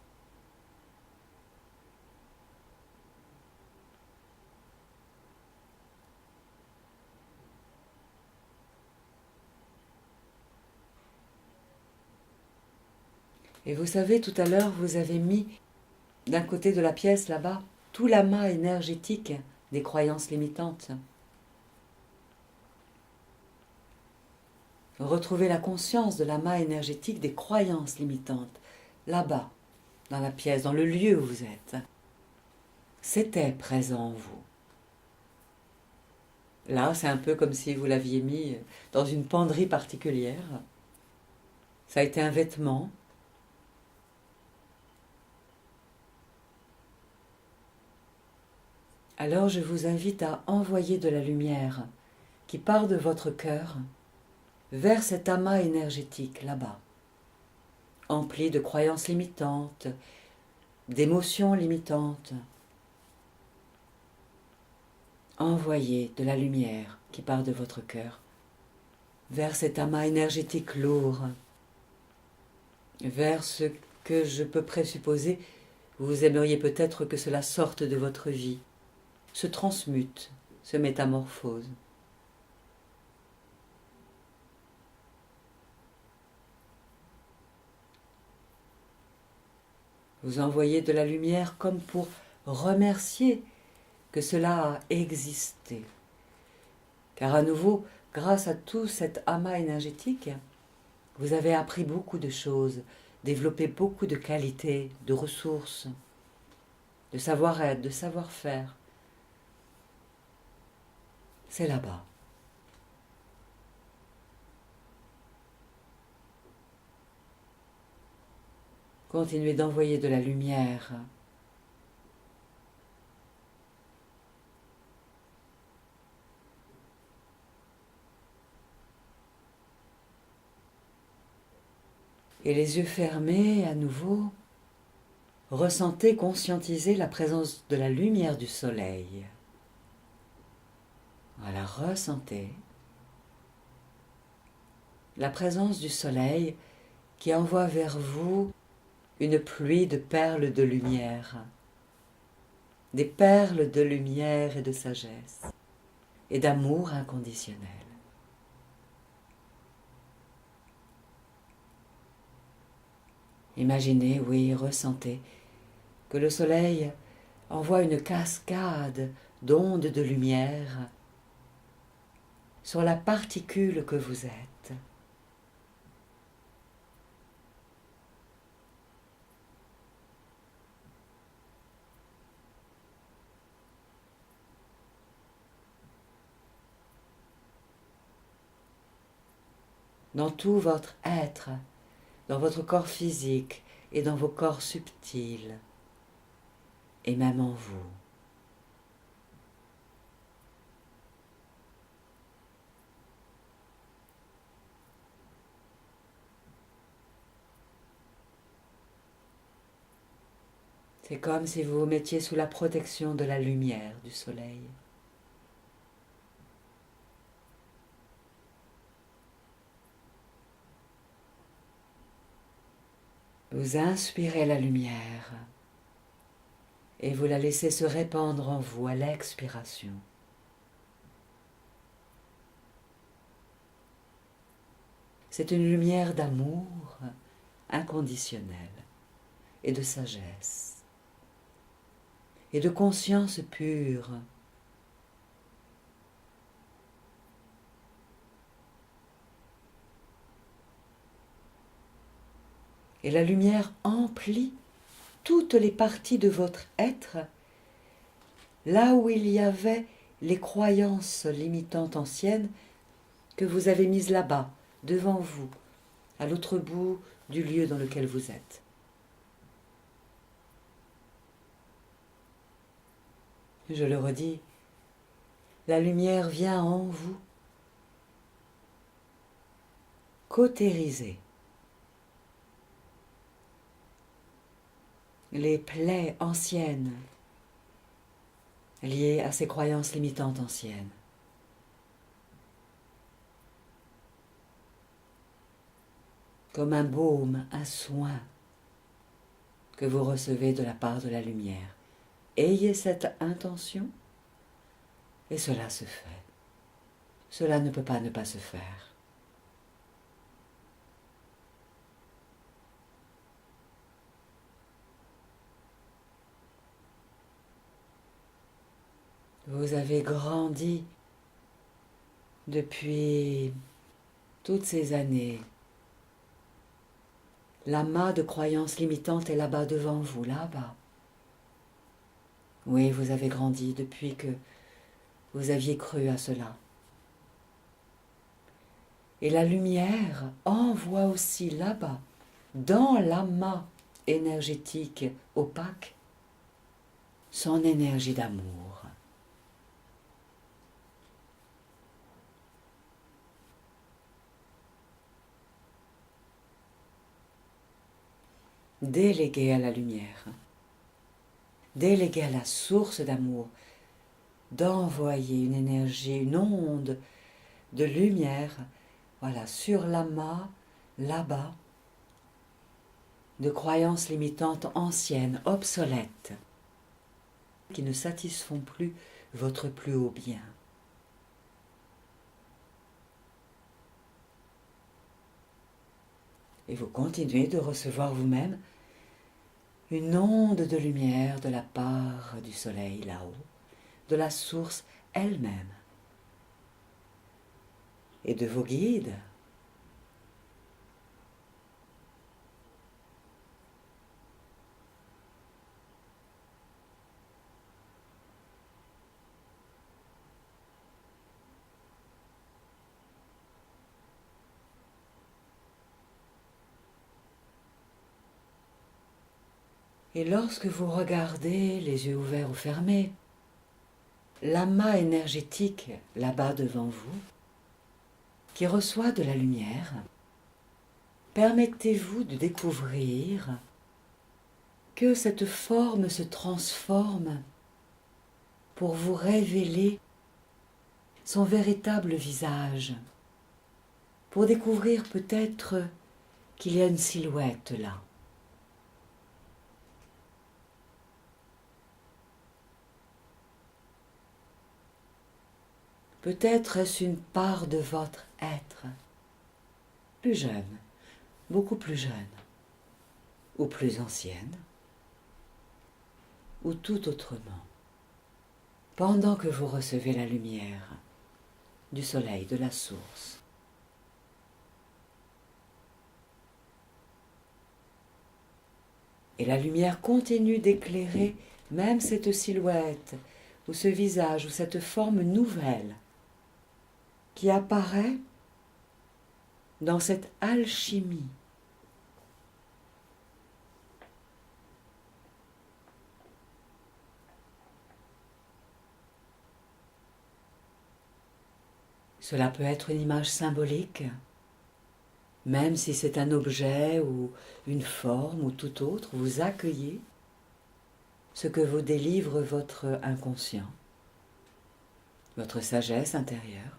Et vous savez, tout à l'heure, vous avez mis d'un côté de la pièce, là-bas, tout l'amas énergétique des croyances limitantes. Retrouvez la conscience de l'amas énergétique des croyances limitantes, là-bas, dans la pièce, dans le lieu où vous êtes. C'était présent en vous. Là, c'est un peu comme si vous l'aviez mis dans une penderie particulière. Ça a été un vêtement. Alors je vous invite à envoyer de la lumière qui part de votre cœur vers cet amas énergétique là-bas, empli de croyances limitantes, d'émotions limitantes. Envoyez de la lumière qui part de votre cœur vers cet amas énergétique lourd, vers ce que je peux présupposer, vous aimeriez peut-être que cela sorte de votre vie, se transmute, se métamorphose. Vous envoyez de la lumière comme pour remercier que cela a existé. Car à nouveau, grâce à tout cet amas énergétique, vous avez appris beaucoup de choses, développé beaucoup de qualités, de ressources, de savoir-être, de savoir-faire. C'est là-bas. Continuez d'envoyer de la lumière. Et les yeux fermés à nouveau, ressentez, conscientisez la présence de la lumière du soleil. Voilà, ressentez la présence du soleil qui envoie vers vous une pluie de perles de lumière, des perles de lumière et de sagesse et d'amour inconditionnel. Imaginez, oui, ressentez que le soleil envoie une cascade d'ondes de lumière sur la particule que vous êtes. Dans tout votre être, dans votre corps physique et dans vos corps subtils, et même en vous. C'est comme si vous vous mettiez sous la protection de la lumière du soleil. Vous inspirez la lumière et vous la laissez se répandre en vous à l'expiration. C'est une lumière d'amour inconditionnel et de sagesse et de conscience pure. Et la lumière emplit toutes les parties de votre être, là où il y avait les croyances limitantes anciennes que vous avez mises là-bas, devant vous, à l'autre bout du lieu dans lequel vous êtes. Je le redis, la lumière vient en vous cautériser les plaies anciennes liées à ces croyances limitantes anciennes. Comme un baume, un soin que vous recevez de la part de la lumière. Ayez cette intention et cela se fait. Cela ne peut pas ne pas se faire. Vous avez grandi depuis toutes ces années. L'amas de croyances limitantes est là-bas devant vous, là-bas. Oui, vous avez grandi depuis que vous aviez cru à cela. Et la lumière envoie aussi là-bas, dans l'amas énergétique opaque, son énergie d'amour. Déléguez à la lumière, déléguez à la source d'amour, d'envoyer une énergie, une onde de lumière, voilà, sur l'amas, là-bas, de croyances limitantes anciennes, obsolètes, qui ne satisfont plus votre plus haut bien. Et vous continuez de recevoir vous-même une onde de lumière de la part du soleil là-haut, de la source elle-même, et de vos guides. Et lorsque vous regardez les yeux ouverts ou fermés, l'amas énergétique là-bas devant vous, qui reçoit de la lumière, permettez-vous de découvrir que cette forme se transforme pour vous révéler son véritable visage, pour découvrir peut-être qu'il y a une silhouette là. Peut-être est-ce une part de votre être, plus jeune, beaucoup plus jeune, ou plus ancienne, ou tout autrement, pendant que vous recevez la lumière du soleil, de la source. Et la lumière continue d'éclairer même cette silhouette, ou ce visage, ou cette forme nouvelle qui apparaît dans cette alchimie. Cela peut être une image symbolique, même si c'est un objet ou une forme ou tout autre, vous accueillez ce que vous délivre votre inconscient, votre sagesse intérieure,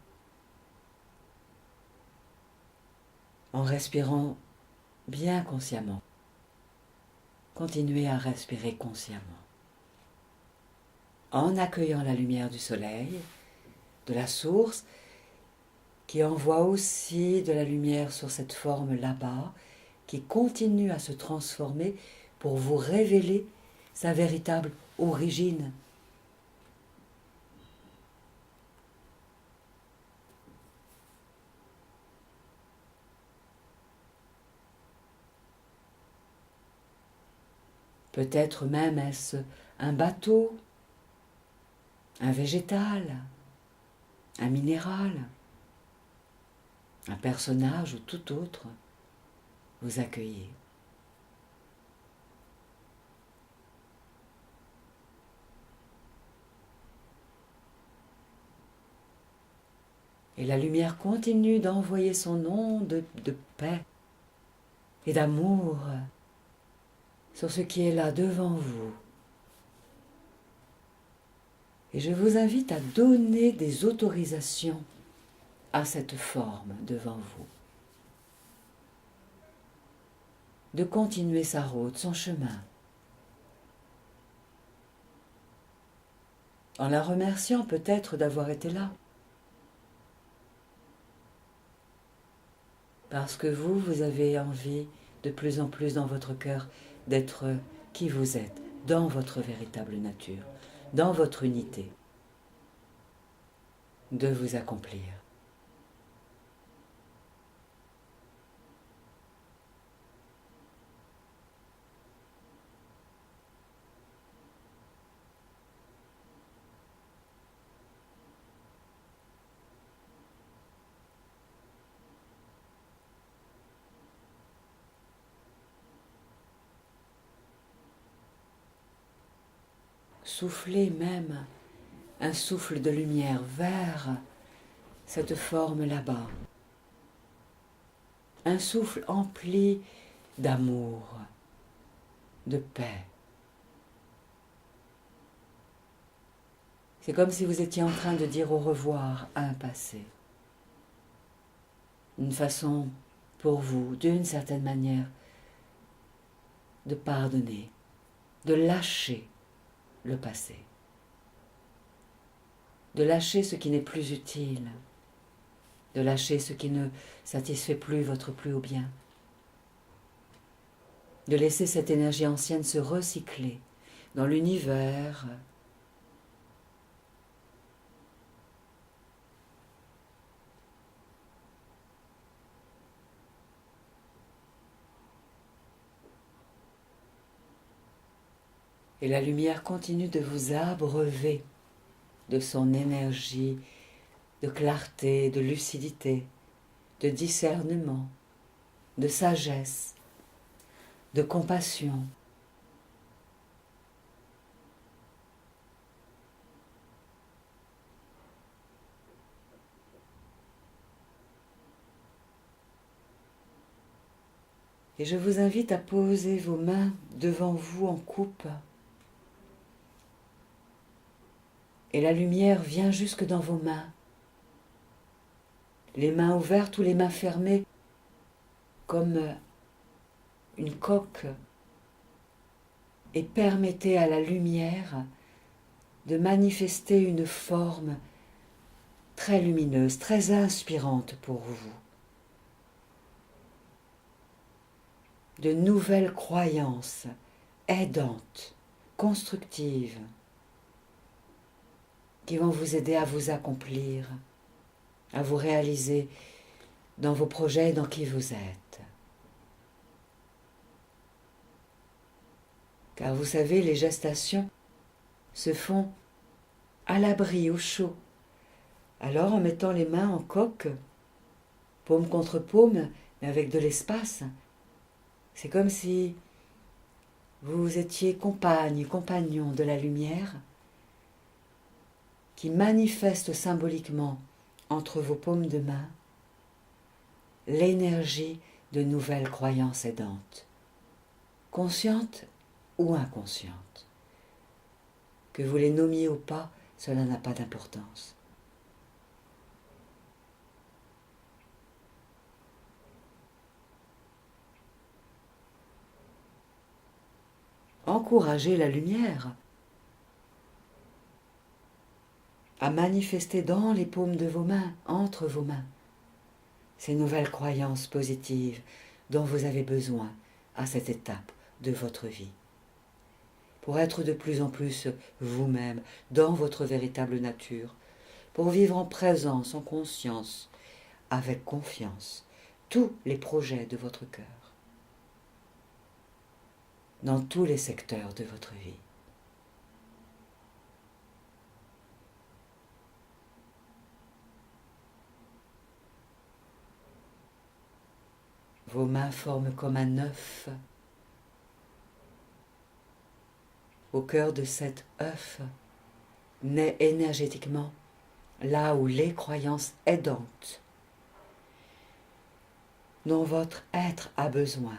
en respirant bien consciemment. Continuez à respirer consciemment, en accueillant la lumière du soleil, de la source, qui envoie aussi de la lumière sur cette forme là-bas, qui continue à se transformer pour vous révéler sa véritable origine. Peut-être même est-ce un bateau, un végétal, un minéral, un personnage ou tout autre. Vous accueillez. Et la lumière continue d'envoyer son onde de paix et d'amour sur ce qui est là devant vous. Et je vous invite à donner des autorisations à cette forme devant vous, de continuer sa route, son chemin, en la remerciant peut-être d'avoir été là. Parce que vous avez envie de plus en plus dans votre cœur d'être qui vous êtes, dans votre véritable nature, dans votre unité, de vous accomplir. Soufflez même un souffle de lumière vers cette forme là-bas. Un souffle empli d'amour, de paix. C'est comme si vous étiez en train de dire au revoir à un passé. Une façon pour vous, d'une certaine manière, de pardonner, de lâcher le passé, de lâcher ce qui n'est plus utile, de lâcher ce qui ne satisfait plus votre plus haut bien, de laisser cette énergie ancienne se recycler dans l'univers, et la lumière continue de vous abreuver de son énergie de clarté, de lucidité, de discernement, de sagesse, de compassion. Et je vous invite à poser vos mains devant vous en coupe. Et la lumière vient jusque dans vos mains. Les mains ouvertes ou les mains fermées, comme une coque. Et permettez à la lumière de manifester une forme très lumineuse, très inspirante pour vous. De nouvelles croyances aidantes, constructives, qui vont vous aider à vous accomplir, à vous réaliser dans vos projets, dans qui vous êtes. Car vous savez, les gestations se font à l'abri, au chaud. Alors, en mettant les mains en coque, paume contre paume, mais avec de l'espace, c'est comme si vous étiez compagne, compagnon de la lumière qui manifeste symboliquement entre vos paumes de main l'énergie de nouvelles croyances aidantes, conscientes ou inconscientes. Que vous les nommiez ou pas, cela n'a pas d'importance. Encouragez la lumière à manifester dans les paumes de vos mains, entre vos mains, ces nouvelles croyances positives dont vous avez besoin à cette étape de votre vie, pour être de plus en plus vous-même, dans votre véritable nature, pour vivre en présence, en conscience, avec confiance, tous les projets de votre cœur, dans tous les secteurs de votre vie. Vos mains forment comme un œuf. Au cœur de cet œuf naît énergétiquement là où les croyances aidantes dont votre être a besoin,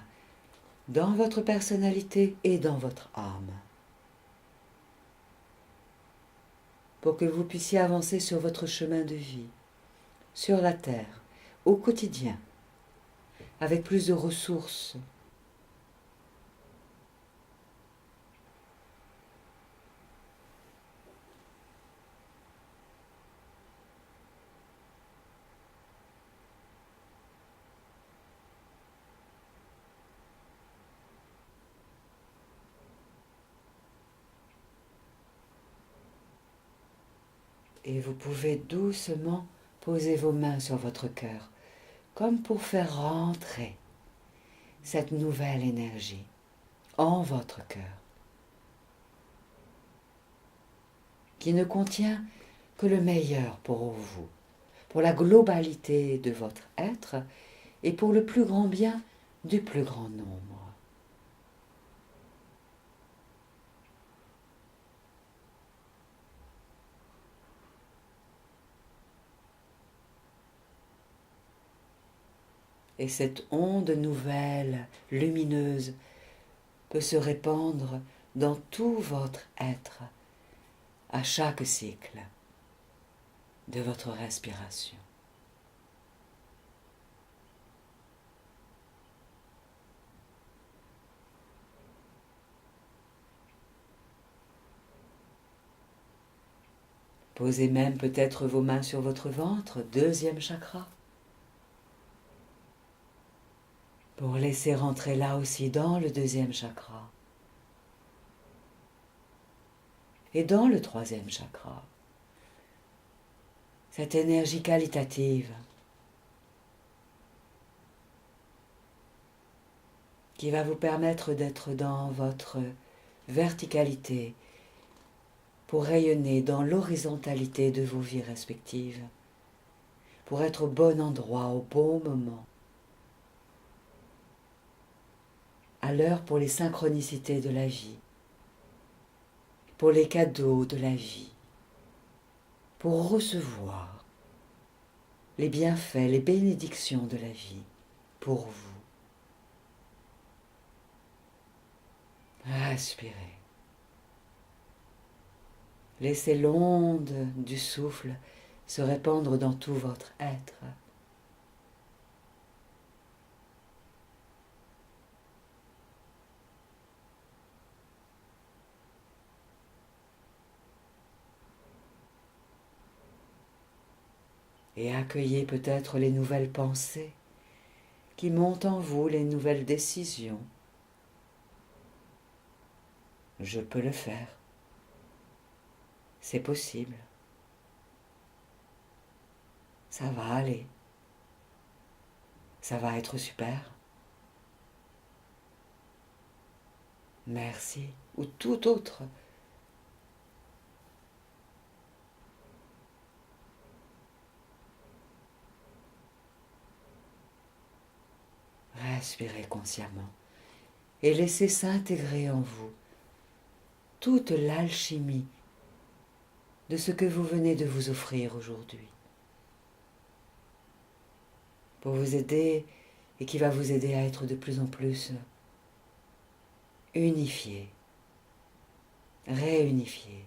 dans votre personnalité et dans votre âme, pour que vous puissiez avancer sur votre chemin de vie, sur la terre, au quotidien, avec plus de ressources. Et vous pouvez doucement poser vos mains sur votre cœur, comme pour faire rentrer cette nouvelle énergie en votre cœur, qui ne contient que le meilleur pour vous, pour la globalité de votre être et pour le plus grand bien du plus grand nombre. Et cette onde nouvelle, lumineuse, peut se répandre dans tout votre être, à chaque cycle de votre respiration. Posez même peut-être vos mains sur votre ventre, deuxième chakra, pour laisser rentrer là aussi dans le deuxième chakra et dans le troisième chakra, cette énergie qualitative qui va vous permettre d'être dans votre verticalité pour rayonner dans l'horizontalité de vos vies respectives, pour être au bon endroit, au bon moment, à l'heure pour les synchronicités de la vie, pour les cadeaux de la vie, pour recevoir les bienfaits, les bénédictions de la vie pour vous. Respirez. Laissez l'onde du souffle se répandre dans tout votre être. Et accueillez peut-être les nouvelles pensées qui montent en vous, les nouvelles décisions. Je peux le faire. C'est possible. Ça va aller. Ça va être super. Merci. Ou tout autre. Respirez consciemment et laissez s'intégrer en vous toute l'alchimie de ce que vous venez de vous offrir aujourd'hui, pour vous aider et qui va vous aider à être de plus en plus unifié, réunifié.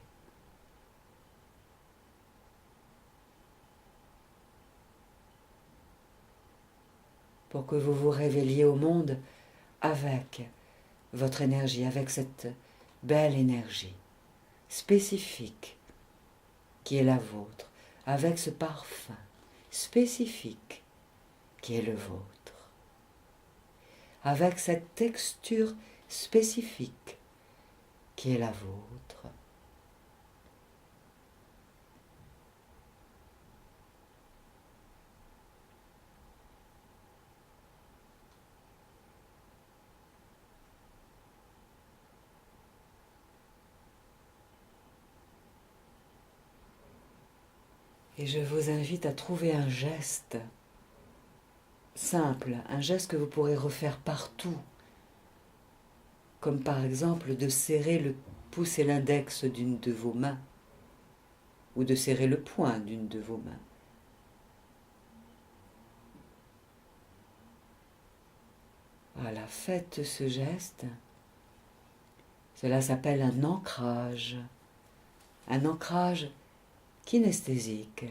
Pour que vous vous révéliez au monde avec votre énergie, avec cette belle énergie spécifique qui est la vôtre, avec ce parfum spécifique qui est le vôtre, avec cette texture spécifique qui est la vôtre. Et je vous invite à trouver un geste simple, un geste que vous pourrez refaire partout, comme par exemple de serrer le pouce et l'index d'une de vos mains, ou de serrer le poing d'une de vos mains. Voilà, faites ce geste. Cela s'appelle un ancrage kinesthésique.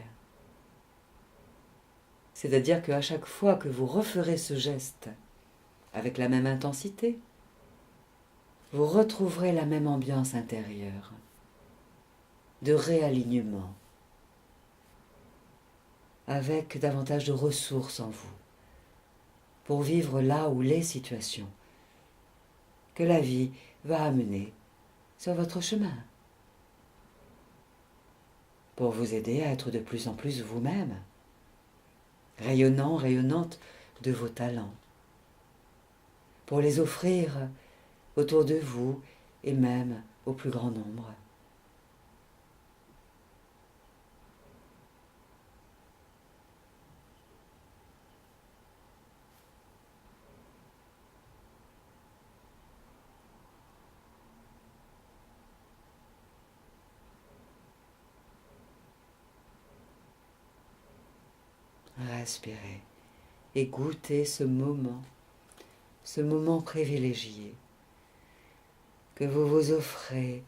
C'est-à-dire qu'à chaque fois que vous referez ce geste avec la même intensité, vous retrouverez la même ambiance intérieure de réalignement, avec davantage de ressources en vous, pour vivre là où les situations que la vie va amener sur votre chemin, pour vous aider à être de plus en plus vous-même, rayonnant, rayonnante de vos talents, pour les offrir autour de vous et même au plus grand nombre. Respirez et goûtez ce moment privilégié que vous vous offrez,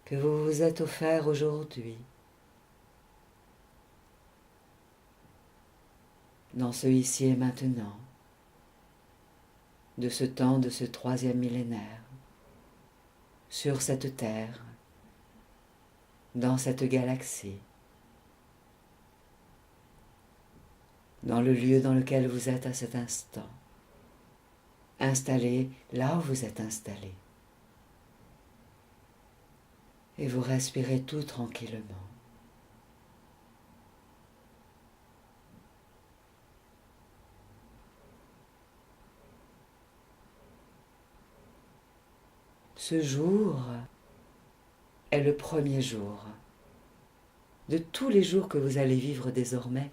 que vous vous êtes offert aujourd'hui, dans ce ici et maintenant, de ce temps de ce 3e millénaire, sur cette terre, dans cette galaxie, dans le lieu dans lequel vous êtes à cet instant, installé là où vous êtes installé. Et vous respirez tout tranquillement. Ce jour est le premier jour de tous les jours que vous allez vivre désormais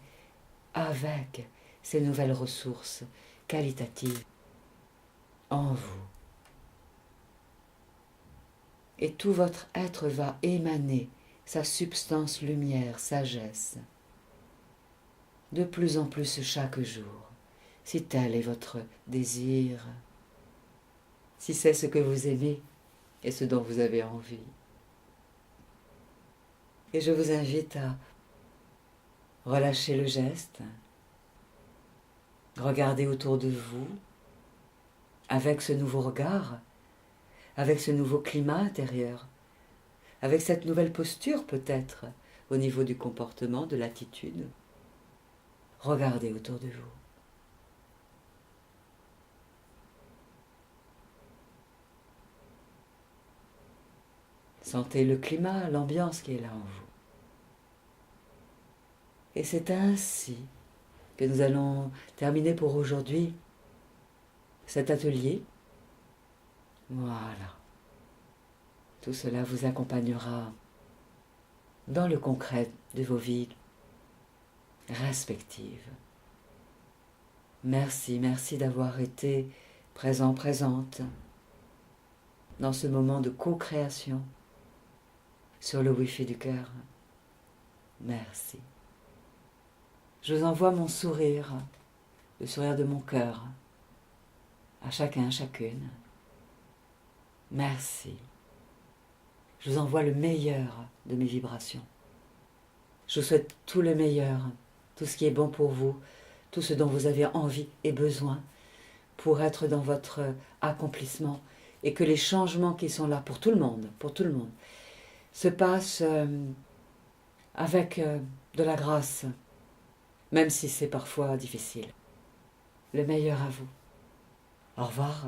avec ces nouvelles ressources qualitatives en vous. Et tout votre être va émaner sa substance lumière, sagesse, de plus en plus chaque jour, si tel est votre désir, si c'est ce que vous aimez et ce dont vous avez envie. Et je vous invite à relâcher le geste, regardez autour de vous avec ce nouveau regard, avec ce nouveau climat intérieur, avec cette nouvelle posture peut-être au niveau du comportement, de l'attitude. Regardez autour de vous. Sentez le climat, l'ambiance qui est là en vous. Et c'est ainsi que nous allons terminer pour aujourd'hui cet atelier. Voilà. Tout cela vous accompagnera dans le concret de vos vies respectives. Merci, merci d'avoir été présent, présente dans ce moment de co-création sur le Wi-Fi du cœur. Merci. Je vous envoie mon sourire, le sourire de mon cœur, à chacun, chacune. Merci. Je vous envoie le meilleur de mes vibrations. Je vous souhaite tout le meilleur, tout ce qui est bon pour vous, tout ce dont vous avez envie et besoin pour être dans votre accomplissement et que les changements qui sont là pour tout le monde, se passent avec de la grâce, même si c'est parfois difficile. Le meilleur à vous. Au revoir.